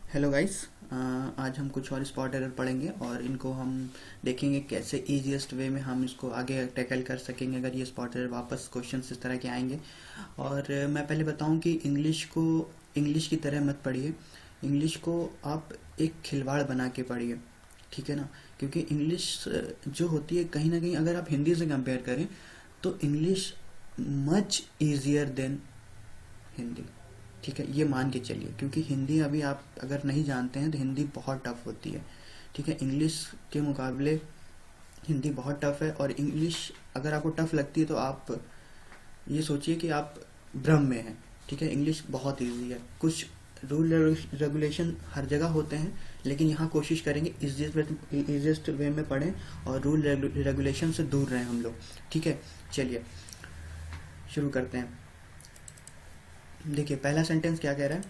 Hello guys. आज हम कुछ और स्पॉट एरर पढ़ेंगे और इनको हम देखेंगे कैसे इजीएस्ट वे में हम इसको आगे टैकल कर सकेंगे अगर ये स्पॉट एरर वापस क्वेश्चन इस तरह के आएंगे। और मैं पहले बताऊं कि इंग्लिश की तरह मत पढ़िए। इंग्लिश को आप एक खिलवाड़ बना के पढ़िए, ठीक है ना। क्योंकि इंग्लिश जो होती है कहीं ना कहीं अगर आप हिंदी से कंपेयर करें तो English much easier than Hindi, ठीक है। ये मान के चलिए, क्योंकि हिंदी अभी आप अगर नहीं जानते हैं तो हिंदी बहुत टफ होती है, ठीक है। इंग्लिश के मुकाबले हिंदी बहुत टफ है। और इंग्लिश अगर आपको टफ लगती है तो आप ये सोचिए कि आप भ्रम में हैं, ठीक है। इंग्लिश बहुत इजी है। कुछ रूल रेगुलेशन हर जगह होते हैं, लेकिन यहाँ कोशिश करेंगे इजिएस्ट वे में पढ़ें और रूल रेगुलेशन से दूर रहें हम लोग, ठीक है। चलिए शुरू करते हैं। देखिए पहला सेंटेंस क्या कह रहा है।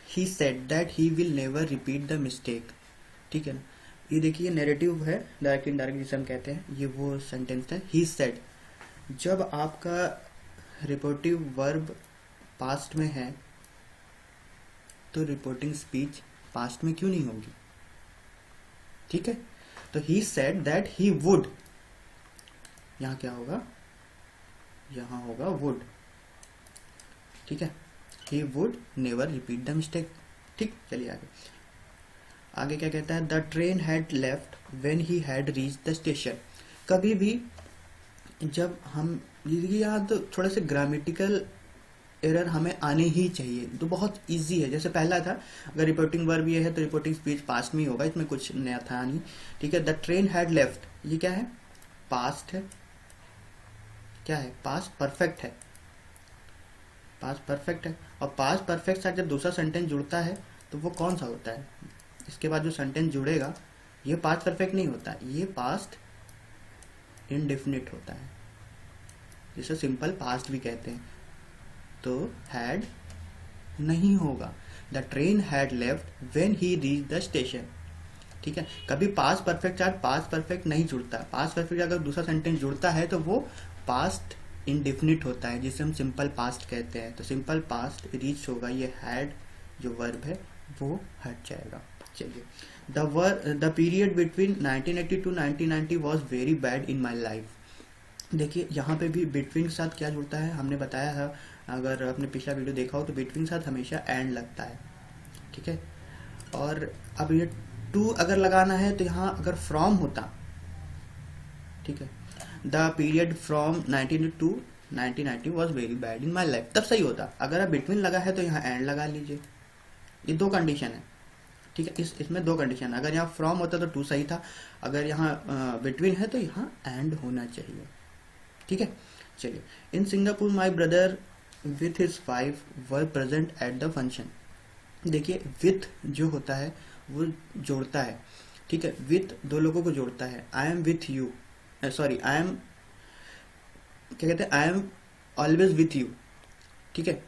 He said that he will never repeat the mistake, ठीक है ना। ये देखिए नेरेटिव है, डायरेक्ट इनडायरेक्ट जिसे हम कहते हैं, ये वो सेंटेंस है। ही सेड, जब आपका रिपोर्टिव वर्ब पास्ट में है तो रिपोर्टिंग स्पीच पास्ट में क्यों नहीं होगी, ठीक है। तो he said that he would, यहाँ क्या होगा, यहाँ होगा वुड, ठीक है। He would never repeat the mistake, ठीक। चलिए आगे। आगे क्या कहता है। The train had left when he had reach the station. कभी भी जब हम, यहाँ तो थोड़े से ग्रामेटिकल एरर हमें आने ही चाहिए, तो बहुत इजी है। जैसे पहला था, अगर रिपोर्टिंग वर्ब ये है तो रिपोर्टिंग स्पीच पास्ट में ही होगा, इसमें कुछ नया था नहीं, ठीक है। द ट्रेन हैड लेफ्ट, ये क्या है, पास्ट है, क्या है, पास्ट परफेक्ट है, पास्ट परफेक्ट है। और पास्ट परफेक्ट साथ जब दूसरा सेंटेंस जुड़ता है तो वो कौन सा होता है, इसके बाद जो सेंटेंस जुड़ेगा ये पास्ट परफेक्ट नहीं होता, ये पास्ट इंडेफिनिट होता है, जिसे सिंपल पास्ट भी कहते हैं। तो हैड नहीं होगा। The train had left when he reach the station, ठीक है। कभी पास्ट परफेक्ट साथ पास्ट परफेक्ट नहीं जुड़ता। पास्ट परफेक्ट अगर दूसरा सेंटेंस जुड़ता है तो वो पास्ट इंडेफिनिट होता है, जिसे हम सिंपल पास्ट कहते हैं। तो सिंपल पास्ट रीच होगा, ये हैड जो वर्ब है वो हट जाएगा। चलिए। The period between 1980 to 1990 was very bad in my life. देखिए यहाँ पे भी बिटवीन के साथ क्या जुड़ता है, हमने बताया है, अगर आपने पिछला वीडियो देखा हो तो बिटवीन के साथ हमेशा एंड लगता है, ठीक है। और अब ये टू अगर लगाना है तो यहाँ अगर फ्रॉम होता, ठीक है, the period from 19 to 1990 was very bad in my life, तब सही होता। अगर आप बिटवीन लगा है तो यहाँ एंड लगा लीजिए। ये दो कंडीशन है, ठीक है। इसमें दो कंडीशन है। अगर यहाँ फ्रॉम होता तो टू सही था, अगर यहाँ बिटवीन है तो यहाँ एंड होना चाहिए, ठीक है। चलिए। In Singapore my brother with his wife were present at the function. देखिए विथ जो होता है वो जोड़ता है, ठीक है। विथ दो लोगों को जोड़ता है। I am with you, sorry I am, क्या कहते हैं, I am always with you, ठीक है।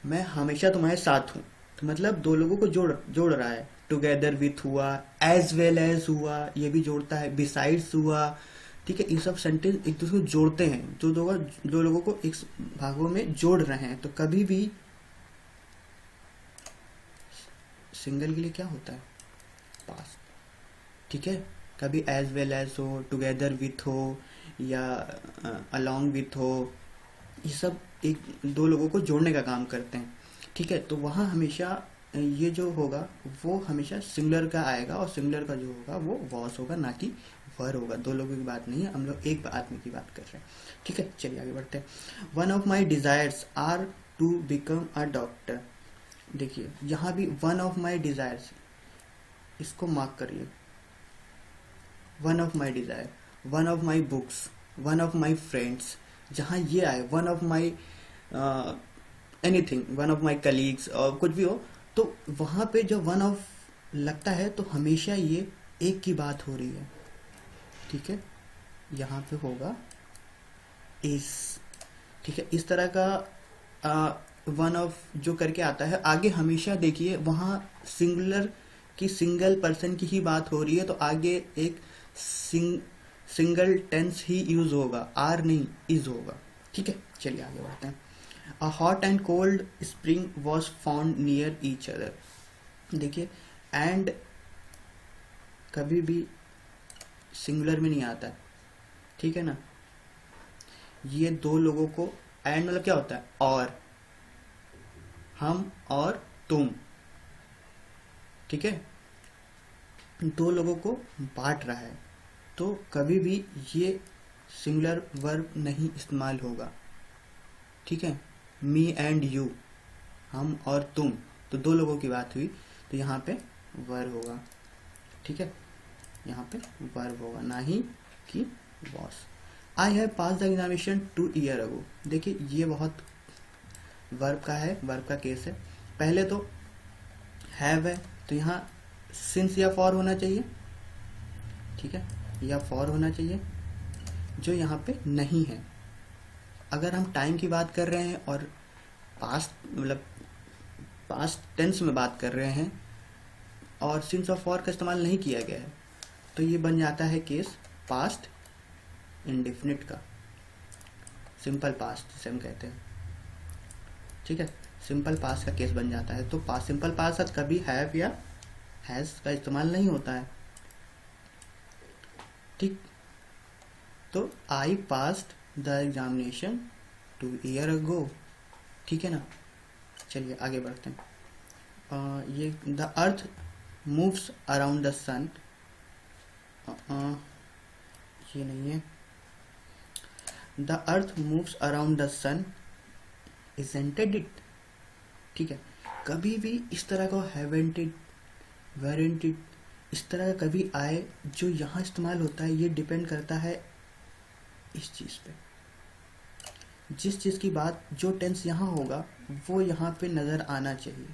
मैं हमेशा तुम्हारे साथ हूँ, तो मतलब दो लोगों को जोड़ रहा है। टुगेदर विथ हुआ, एज वेल एज हुआ, ये भी जोड़ता है। बिसाइड्स हुआ, ठीक है। ये सब सेंटेंस एक दूसरे को जोड़ते हैं, जो दो लोगों को एक भागों में जोड़ रहे हैं। तो कभी भी सिंगल के लिए क्या होता है, पास्ट, ठीक है। कभी एज वेल एज हो, टुगेदर विथ हो, या अलोंग विथ हो, ये सब एक दो लोगों को जोड़ने का काम करते हैं, ठीक है। तो वहाँ हमेशा ये जो होगा वो हमेशा सिंगुलर का आएगा, और सिंगुलर का जो होगा वो वॉस होगा, ना कि वर होगा। दो लोगों की बात नहीं है, हम लोग एक आदमी की बात कर रहे हैं, ठीक है। चलिए आगे बढ़ते हैं। One of my desires are to become a doctor. देखिए यहाँ भी वन ऑफ माई डिजायर्स, इसको मार्क करिए। One of my desire, one of my books, one of my friends, जहाँ ये आए, one of my anything, one of my colleagues, और कुछ भी हो, तो वहाँ पे जब वन ऑफ लगता है तो हमेशा ये एक की बात हो रही है, ठीक है। यहाँ पे होगा इस, ठीक है। इस तरह का वन ऑफ जो करके आता है आगे, हमेशा देखिए वहाँ सिंगुलर की, सिंगल पर्सन की ही बात हो रही है, तो आगे एक सिंगल टेंस ही यूज होगा, आर नहीं इज होगा, ठीक है। चलिए आगे बढ़ते हैं। A hot and cold spring was found near each other. देखिए एंड कभी भी सिंगुलर में नहीं आता है, ठीक है ना। ये दो लोगों को, एंड मतलब क्या होता है, और, हम और तुम, ठीक है, दो लोगों को बांट रहा है, तो कभी भी ये सिंगुलर वर्ब नहीं इस्तेमाल होगा, ठीक है। मी एंड यू, हम और तुम, तो दो लोगों की बात हुई, तो यहाँ पे वर्ब होगा, ठीक है, यहाँ पे वर्ब होगा, ना ही कि was. I have pass the examination 2 year ago. देखिए ये बहुत वर्ब का है, वर्ब का केस है। पहले तो हैव है, तो यहाँ सिंस या फॉर होना चाहिए, ठीक है, या फॉर होना चाहिए, जो यहाँ पे नहीं है। अगर हम टाइम की बात कर रहे हैं और पास्ट मतलब पास्ट टेंस में बात कर रहे हैं और सिंस और फॉर का इस्तेमाल नहीं किया गया है, तो ये बन जाता है केस पास्ट इंडेफिनिट का, सिंपल पास्ट जिसे हम कहते हैं, ठीक है, सिंपल पास्ट का केस बन जाता है। तो पास्ट, सिंपल पास्ट साथ कभी हैव या हैज का इस्तेमाल नहीं होता है, ठीक। तो I passed the examination 2 year ago, ठीक है ना। चलिए आगे बढ़ते हैं। ये the earth moves around the sun, ये नहीं है। The earth moves around the sun, isn't it, ठीक है। कभी भी इस तरह का हैवंट इट, वेरंट इट, इस तरह का कभी आए, जो यहाँ इस्तेमाल होता है, ये डिपेंड करता है इस चीज़ पे। जिस चीज़ की बात, जो टेंस यहाँ होगा वो यहाँ पे नज़र आना चाहिए,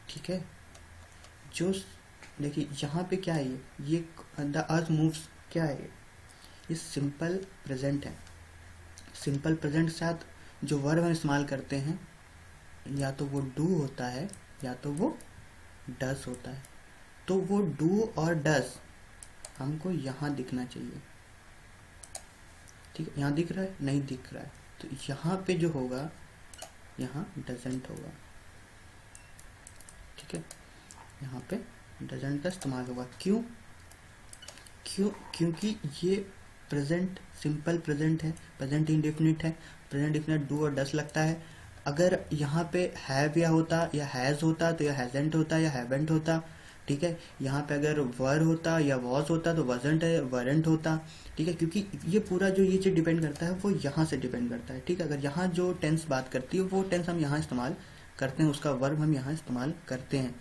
ठीक है। जो देखिए यहाँ पे क्या है, ये द अर्थ मूव्स क्या है, ये सिंपल प्रेजेंट है। सिंपल प्रेजेंट के साथ जो वर्ब हम इस्तेमाल करते हैं, या तो वो डू होता है या तो वो डस होता है। तो वो डू और डस हमको यहाँ दिखना चाहिए, ठीक है। यहाँ दिख रहा है, नहीं दिख रहा है, तो यहाँ पे जो होगा, यहाँ डजेंट होगा, ठीक है। यहाँ पे डजेंट का इस्तेमाल होगा। क्योंकि ये प्रेजेंट, सिंपल प्रेजेंट है, प्रेजेंट इंडेफिनिट है, प्रेजेंट इंडेफिनिट डू और डस लगता है। अगर यहाँ पे हैव या होता या हैज होता तो या हैजेंट होता या हैवेंट होता, ठीक है। यहाँ पे अगर वर होता या वॉज होता तो वजंट है, वरेंट होता, ठीक है। क्योंकि ये पूरा जो ये चीज़ डिपेंड करता है वो यहाँ से डिपेंड करता है, ठीक है। अगर यहाँ जो टेंस बात करती है वो टेंस हम यहाँ इस्तेमाल करते हैं, उसका वर्ब हम यहाँ इस्तेमाल करते हैं।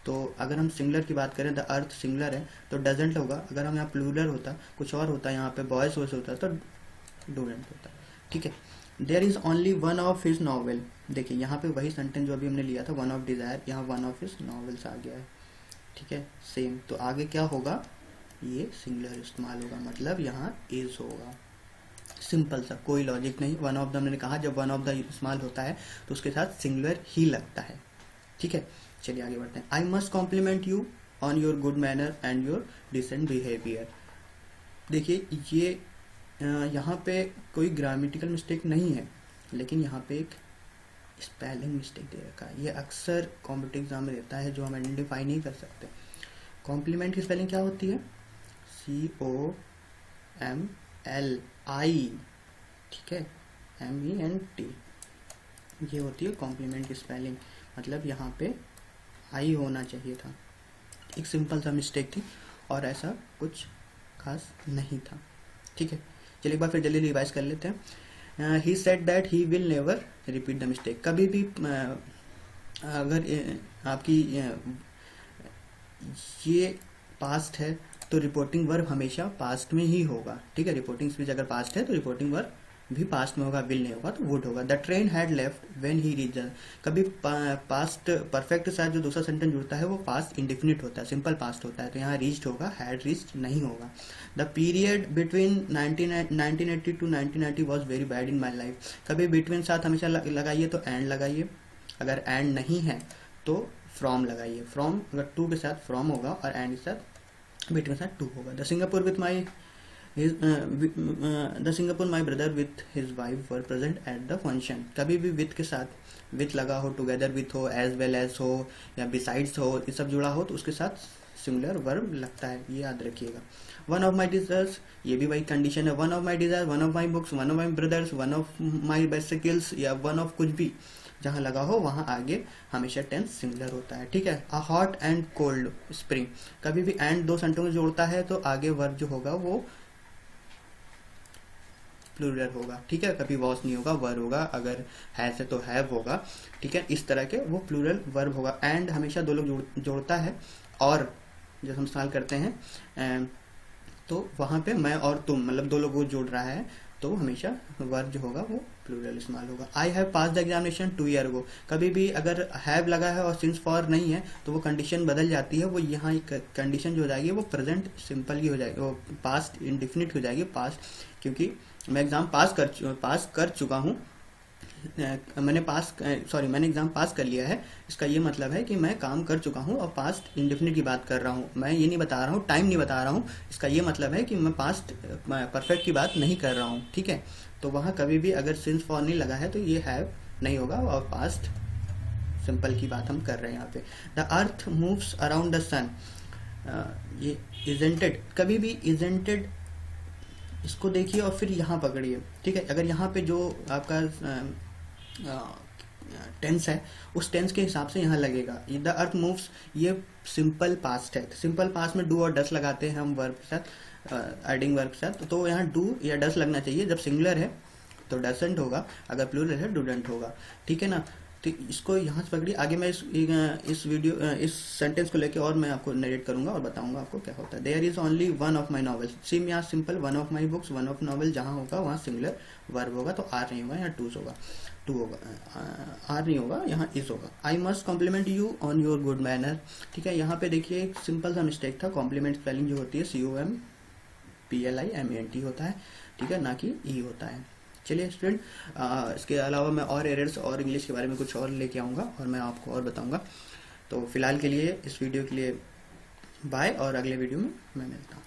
तो अगर हम सिंगुलर की बात करें, द अर्थ सिंगुलर है तो डजेंट होगा। अगर हम यहाँ प्लूरल होता, कुछ और होता, यहाँ पे बॉयज वॉइस होता तो डोडेंट होता, ठीक है। There is only one of his novel, देखिए यहाँ पे वही सेंटेंस जो अभी हमने लिया था, वन ऑफ डिजायर, यहाँ वन ऑफ हिज नॉवेल्स आ गया है, ठीक है, सेम। तो आगे क्या होगा, ये सिंगुलर इस्तेमाल होगा, मतलब यहाँ इज होगा। सिंपल सा, कोई लॉजिक नहीं। वन ऑफ द हमने कहा, जब वन ऑफ द इस्तेमाल होता है तो उसके साथ सिंगुलर ही लगता है, ठीक है। चलिए आगे बढ़ते हैं। I must compliment you on your good manner and your decent behaviour. देखिए ये यहाँ पे कोई ग्रामेटिकल मिस्टेक नहीं है, लेकिन यहाँ पे एक स्पेलिंग मिस्टेक दे रखा है। ये अक्सर कॉम्पिटिटिव एग्जाम में रहता है, जो हम आइडेंटिफाई नहीं कर सकते। कॉम्प्लीमेंट की स्पेलिंग क्या होती है, COMLI, ठीक है, MENT, ये होती है कॉम्प्लीमेंट की स्पेलिंग। मतलब यहाँ पे आई होना चाहिए था, एक सिंपल सा मिस्टेक थी और ऐसा कुछ खास नहीं था, ठीक है। चलिए एक बार फिर जल्दी रिवाइज कर लेते हैं। He said that he will never repeat the mistake. कभी भी अगर आपकी ये पास्ट है तो रिपोर्टिंग वर्ब हमेशा पास्ट में ही होगा, ठीक है। रिपोर्टिंग स्पीच अगर पास्ट है तो रिपोर्टिंग वर्ब भी पास्ट में होगा, विल नहीं होगा तो वुड होगा। The train had left when he reached. कभी पास्ट परफेक्ट के साथ जो दूसरा सेंटेंस जुड़ता है वो पास्ट इंडेफिनिट होता है, सिंपल पास्ट होता है, तो यहाँ रीच्ड होगा, हैड रीच्ड नहीं होगा। The period between 1980 to 1990 was very bad in my life. कभी बिटवीन साथ हमेशा लगाइए तो एंड लगाइए, अगर एंड नहीं है तो फ्रॉम लगाइए। फ्रॉम अगर टू के साथ फ्रॉम होगा और एंड के साथ बिटवीन के साथ टू होगा। The Singapore with my the Singapore my brother with his wife were present at the function. कभी भी विथ के साथ विथ लगा हो, टुगेदर विथ हो, एज वेल एज हो या बिसाइड्स हो, ये सब जुड़ा हो तो उसके साथ सिंगुलर वर्ब लगता है, ये याद रखिएगा। वन ऑफ माई डिजायर्स, ये भी वही कंडीशन है। One of my desire, one of my books, one of my brothers, one of my bicycles या वन ऑफ कुछ भी जहाँ लगा हो वहाँ आगे हमेशा टेंस सिंगुलर होता है, ठीक है। A hot and cold spring, कभी भी एंड दो सेंटेंस में जोड़ता है तो आगे वर्ब जो होगा वो प्लूरल होगा, ठीक है। कभी वॉस नहीं होगा, वर होगा। अगर हैज है तो हैव होगा, ठीक है। इस तरह के वो प्लूरल वर्ब होगा। एंड हमेशा दो लोग जोड़ता है, और जब हम इस्तेमाल करते हैं तो वहाँ पे मैं और तुम मतलब दो लोगों को जोड़ रहा है तो हमेशा वर्ब जो होगा वो प्लूरल इस्तेमाल होगा। आई have pass the examination 2 year अगो, कभी भी अगर हैव लगा है और सिंस फॉर नहीं है तो वो कंडीशन बदल जाती है। वो यहाँ कंडीशन जो हो जाएगी वो प्रेजेंट सिंपल की हो जाएगी, वो पास्ट इंडिफिनिट हो जाएगी, पास्ट, क्योंकि मैं एग्जाम पास कर चुका हूँ। मैंने एग्जाम पास कर लिया है, इसका ये मतलब है कि मैं काम कर चुका हूँ और पास्ट इंडेफिनिट की बात कर रहा हूँ। मैं ये नहीं बता रहा हूँ, टाइम नहीं बता रहा हूँ, इसका ये मतलब है कि मैं पास्ट परफेक्ट की बात नहीं कर रहा हूँ, ठीक है। तो वहाँ कभी भी अगर सिंस फॉर नहीं लगा है तो ये हैव नहीं होगा और पास्ट सिंपल की बात हम कर रहे हैं यहाँ पे। The earth moves around the sun, ये इजेंटेड, कभी भी इजेंटेड इसको देखिए और फिर यहाँ पकड़िए, ठीक है। अगर यहाँ पे जो आपका टेंस है उस टेंस के हिसाब से यहाँ लगेगा। द अर्थ मूव्स, ये सिंपल पास्ट है। सिंपल पास्ट में डू और डस लगाते हैं हम वर्ब के साथ, एडिंग वर्ब के साथ, तो यहाँ डू या डस लगना चाहिए। जब सिंगुलर है तो डसेंट होगा, अगर प्लूरल है डूडेंट होगा, ठीक है ना। तो इसको यहाँ से पकड़िए। आगे मैं इस सेंटेंस को लेके और मैं आपको नरेट करूंगा और बताऊंगा आपको क्या होता है। There is only one of my novels, same यहाँ simple one of my books, one of novel जहाँ होगा वहाँ सिंगुलर वर्ब होगा, तो आर नहीं होगा, यहाँ टू होगा, आर नहीं होगा, यहाँ इज होगा। आई must compliment you on your good manner, ठीक है। यहाँ पे देखिए एक सिंपल सा मिस्टेक था, कॉम्प्लीमेंट स्पेलिंग जो होती है COMPLIMENT होता है, ठीक है, ना कि ई होता है। चलिए स्टूडेंट, इसके अलावा मैं और एरर्स और इंग्लिश के बारे में कुछ और लेके आऊँगा और मैं आपको और बताऊँगा। तो फिलहाल के लिए इस वीडियो के लिए बाय, और अगले वीडियो में मैं मिलता हूँ।